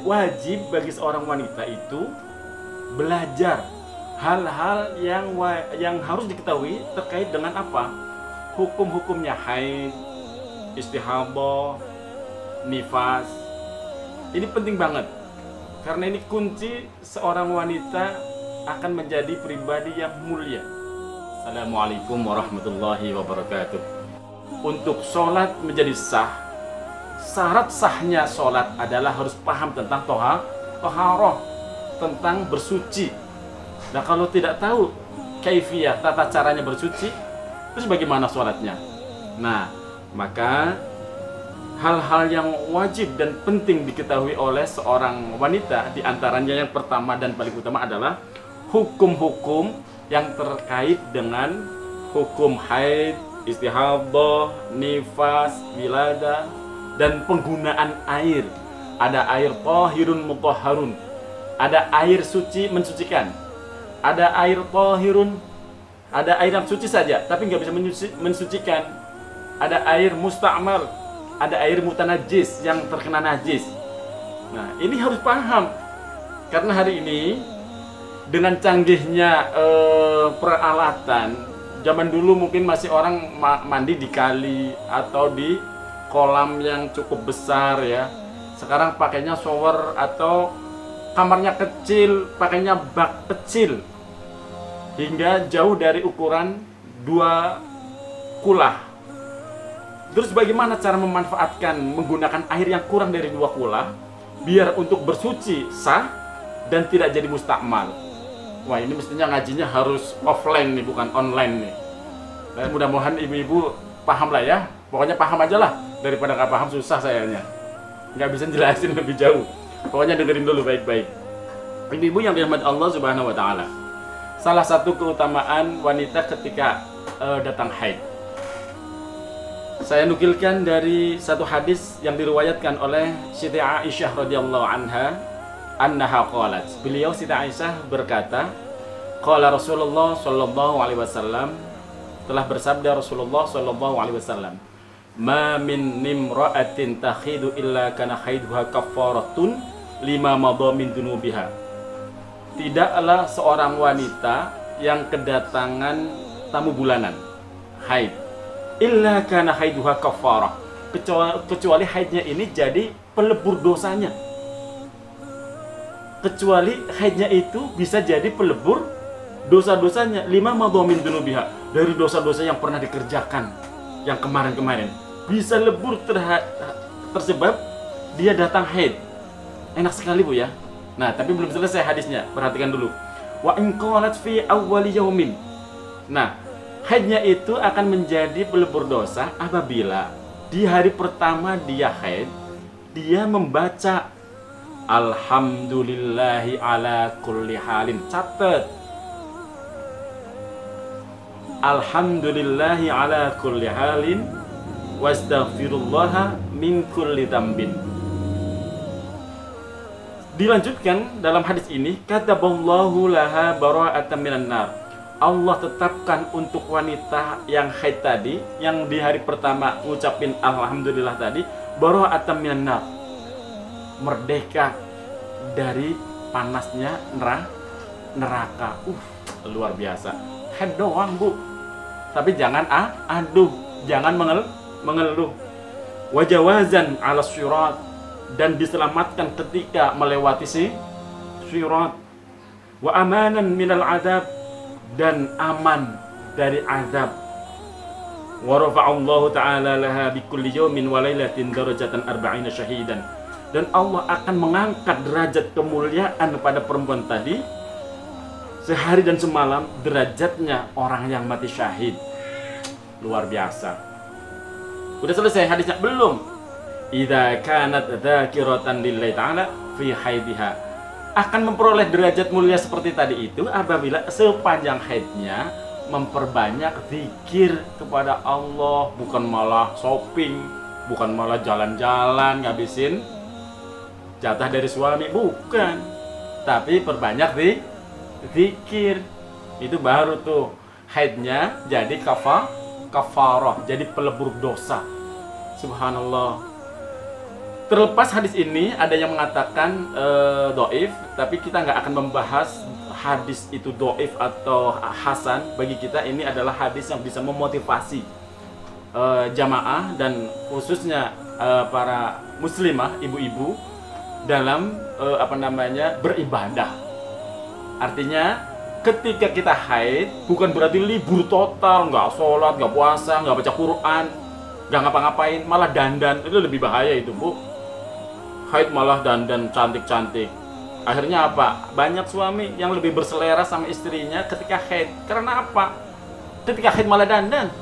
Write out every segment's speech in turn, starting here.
wajib bagi seorang wanita itu belajar hal-hal yang harus diketahui terkait dengan apa? Hukum-hukumnya haid, istihadah, nifas. Ini penting banget. Karena ini kunci seorang wanita akan menjadi pribadi yang mulia. Assalamualaikum warahmatullahi wabarakatuh. Untuk sholat menjadi sah, syarat sahnya sholat adalah harus paham tentang toharoh, tentang bersuci. Nah, kalau tidak tahu kaifiyah, tata caranya bersuci, terus bagaimana sholatnya? Nah, maka hal-hal yang wajib dan penting diketahui oleh seorang wanita, diantaranya yang pertama dan paling utama adalah hukum-hukum yang terkait dengan hukum haid, istihadah, nifas, wiladah, dan penggunaan air. Ada air thahirun mutahharun, ada air suci mensucikan, ada air thahirun, ada air yang suci saja tapi nggak bisa mensucikan, ada air musta'mal, ada air mutanajis yang terkena najis. Nah, ini harus paham karena hari ini dengan canggihnya peralatan, zaman dulu mungkin masih orang mandi di kali atau di kolam yang cukup besar ya. Sekarang pakainya shower atau kamarnya kecil, pakainya bak kecil hingga jauh dari ukuran 2 kulah. Terus bagaimana cara memanfaatkan menggunakan air yang kurang dari 2 kulah biar untuk bersuci sah dan tidak jadi mustakmal? Wah, ini mestinya ngajinya harus offline nih, bukan online nih. Dan mudah-mudahan ibu-ibu paham lah ya. Pokoknya paham aja lah, daripada nggak paham susah sayanya. Nggak bisa jelasin lebih jauh. Pokoknya dengerin dulu baik-baik. Ibu-ibu yang dirahmati Allah Subhanahu wa Ta'ala, salah satu keutamaan wanita ketika datang haid, saya nukilkan dari satu hadis yang diriwayatkan oleh Siti Aisyah radhiyallahu anha, annaha qalat. Beliau Siti Aisyah berkata, qala Rasulullah sallallahu alaihi wasallam, telah bersabda Rasulullah sallallahu alaihi wasallam, ma min nimra'atin takhidu illa kana khaiduha kaffaratun lima madha min dunubiha. Tidaklah seorang wanita yang kedatangan tamu bulanan haid illa kana haiduha kaffarah, kecuali haidnya ini jadi pelebur dosanya. Kecuali haidnya itu bisa jadi pelebur dosa-dosanya, lima madhamin dunubiha, dari dosa-dosa yang pernah dikerjakan yang kemarin-kemarin bisa lebur tersebab dia datang haid. Enak sekali Bu ya. Nah, tapi belum selesai hadisnya, perhatikan dulu. Wa in qalat fi awwali yaumin. Nah, haidnya itu akan menjadi pelebur dosa apabila di hari pertama dia haid, dia membaca alhamdulillahi ala kulli halin. Catat, alhamdulillahi ala kulli halin wastaghfirullaha min kulli dzambin. Dilanjutkan dalam hadis ini, kataballahu laha bara'atan minan nar. Allah tetapkan untuk wanita yang haid tadi, yang di hari pertama ngucapin alhamdulillah tadi, bara'atan minan nar, merdeka dari panasnya neraka. Luar biasa. Haid doang Bu, tapi jangan aduh, jangan mengeluh. Wajawazan ala syirat, dan diselamatkan ketika melewati syirat. Wa amanan minal azab, dan aman dari azab. Wa rafa'allahu ta'ala laha bi kulli yawmin wa lailatin darajatan arba'ina syahidan, dan Allah akan mengangkat derajat kemuliaan pada perempuan tadi sehari dan semalam derajatnya orang yang mati syahid. Luar biasa. Udah selesai hadisnya? Belum. Idza kanat dzakiratan lillahi ta'ala fi haidiha, akan memperoleh derajat mulia seperti tadi itu apabila sepanjang haidnya memperbanyak zikir kepada Allah, bukan malah shopping, bukan malah jalan-jalan ngabisin jatah dari suami, bukan, tapi perbanyak zikir. Itu baru tuh haidnya jadi kafarah, jadi pelebur dosa. Subhanallah. Terlepas hadis ini ada yang mengatakan doif, tapi kita nggak akan membahas hadis itu doif atau hasan. Bagi kita ini adalah hadis yang bisa memotivasi jamaah dan khususnya para muslimah, ibu-ibu dalam beribadah. Artinya ketika kita haid bukan berarti libur total, nggak sholat, nggak puasa, nggak baca Quran, nggak ngapa-ngapain, malah dandan. Itu lebih bahaya itu, Bu. Haid malah dandan cantik-cantik. Akhirnya apa? Banyak suami yang lebih berselera sama istrinya ketika haid. Karena apa? Ketika haid malah dandan.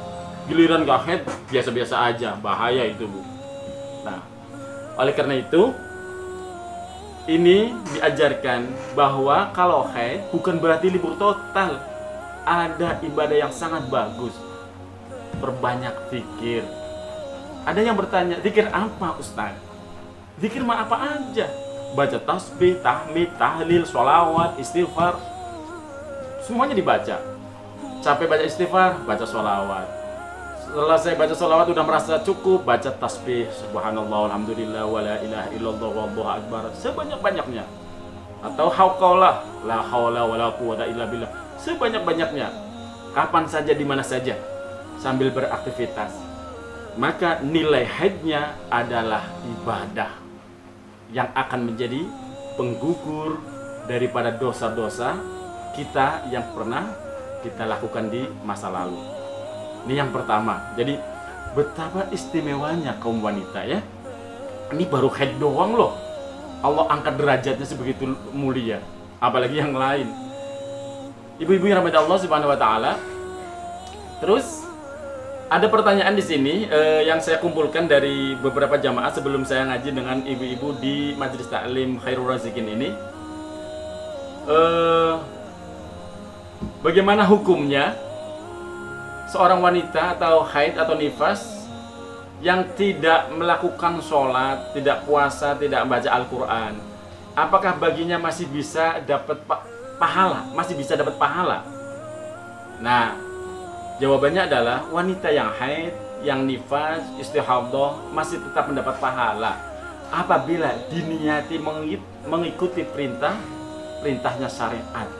Giliran nggak haid, biasa-biasa aja. Bahaya itu, Bu. Nah, oleh karena itu, ini diajarkan bahwa kalau haid bukan berarti libur total. Ada ibadah yang sangat bagus. Perbanyak zikir. Ada yang bertanya, zikir apa, Ustaz? Zikir mah apa aja? Baca tasbih, tahmid, tahlil, sholawat, istighfar. Semuanya dibaca. Capek baca istighfar, baca sholawat. Setelah saya baca sholawat udah merasa cukup, baca tasbih, subhanallah, alhamdulillah, wa la ilaha illallah, wallahu akbar, sebanyak-banyaknya. Atau hauqalah, la haula wa la quwata illa billah, sebanyak-banyaknya. Kapan saja, di mana saja, sambil beraktivitas. Maka nilai haidnya adalah ibadah yang akan menjadi penggugur daripada dosa-dosa kita yang pernah kita lakukan di masa lalu. Ini yang pertama. Jadi betapa istimewanya kaum wanita ya. Ini baru haid doang loh. Allah angkat derajatnya sebegitu mulia. Apalagi yang lain. Ibu-ibu yang rahmati Allah Subhanahu wa taala. Terus ada pertanyaan di sini yang saya kumpulkan dari beberapa jamaah sebelum saya ngaji dengan ibu-ibu di Majelis Taklim Khairul Razikin ini. Bagaimana hukumnya seorang wanita atau haid atau nifas yang tidak melakukan sholat, tidak puasa, tidak membaca Al-Quran? Apakah baginya masih bisa dapat pahala? Masih bisa dapat pahala? Nah, jawabannya adalah wanita yang haid, yang nifas, istihadah masih tetap mendapat pahala apabila diniati mengikuti perintahnya syariat.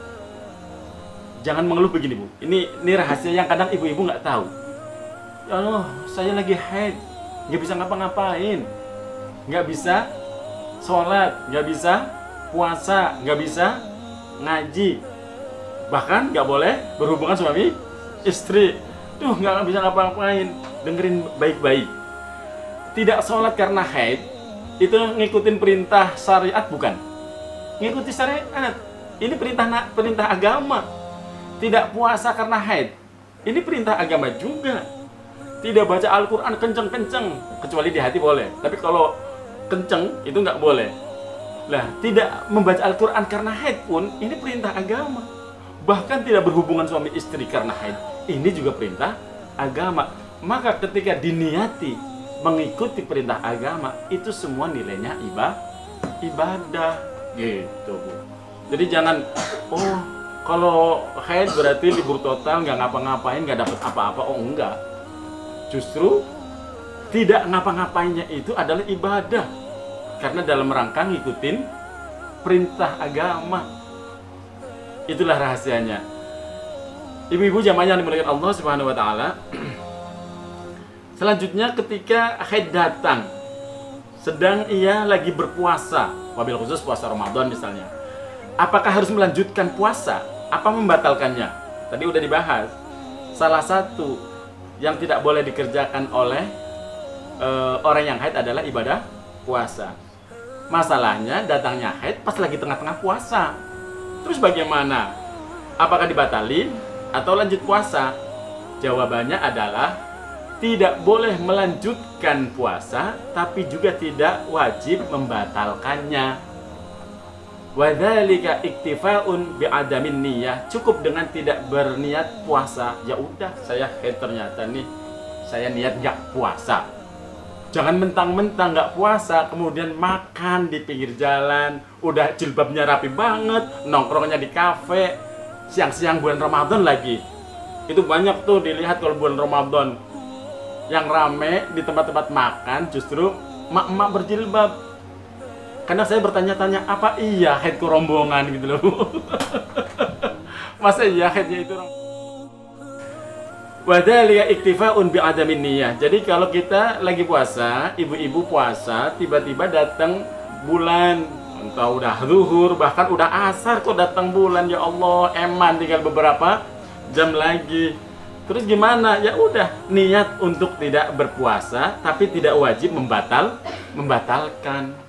Jangan mengeluh begini, Bu. Ini rahasia yang kadang ibu-ibu nggak tahu. Ya Allah, saya lagi haid, nggak bisa ngapa-ngapain, nggak bisa sholat, nggak bisa puasa, nggak bisa ngaji, bahkan nggak boleh berhubungan suami istri. Tuh nggak bisa ngapa-ngapain. Dengerin baik-baik. Tidak sholat karena haid itu ngikutin perintah syariat bukan? Ngikuti syariat. Ini perintah agama. Tidak puasa karena haid. Ini perintah agama juga. Tidak baca Al-Quran kenceng-kenceng, kecuali di hati boleh. Tapi kalau kenceng itu nggak boleh. Lah, tidak membaca Al-Quran karena haid pun ini perintah agama. Bahkan tidak berhubungan suami istri karena haid, ini juga perintah agama. Maka ketika diniati mengikuti perintah agama, itu semua nilainya ibadah gitu, Bu. Jadi jangan, oh kalau haid berarti libur total, nggak ngapa-ngapain, nggak dapat apa-apa. Oh enggak, justru tidak ngapa-ngapainnya itu adalah ibadah, karena dalam rangka ngikutin perintah agama. Itulah rahasianya. Ibu-ibu jamaah yang dimuliakan Allah Subhanahu wa taala. Selanjutnya ketika haid datang, sedang ia lagi berpuasa, wabil khusus puasa Ramadan misalnya. Apakah harus melanjutkan puasa? Apa membatalkannya? Tadi udah dibahas. Salah satu yang tidak boleh dikerjakan oleh orang yang haid adalah ibadah puasa. Masalahnya datangnya haid pas lagi tengah-tengah puasa. Terus bagaimana? Apakah dibatalin atau lanjut puasa? Jawabannya adalah tidak boleh melanjutkan puasa, tapi juga tidak wajib membatalkannya. Wadzalika iktifa'un bi'adamin niyah. Cukup dengan tidak berniat puasa. Ya udah, saya haid ternyata nih, saya niat nggak puasa. Jangan mentang-mentang nggak puasa, kemudian makan di pinggir jalan, udah jilbabnya rapi banget, nongkrongnya di kafe, siang-siang bulan Ramadan lagi. Itu banyak tuh dilihat kalau bulan Ramadan. Yang rame di tempat-tempat makan justru mak-mak berjilbab. Karena saya bertanya-tanya, apa iya haid ke rombongan gitu loh, Bu? Masa iya haidnya itu wadhalika iktifa'un bi'adamin niyah. Jadi kalau kita lagi puasa, ibu-ibu puasa, tiba-tiba datang bulan, entah udah zuhur, bahkan udah asar kok datang bulan, ya Allah, eman tinggal beberapa jam lagi. Terus gimana? Ya udah, niat untuk tidak berpuasa tapi tidak wajib membatalkan.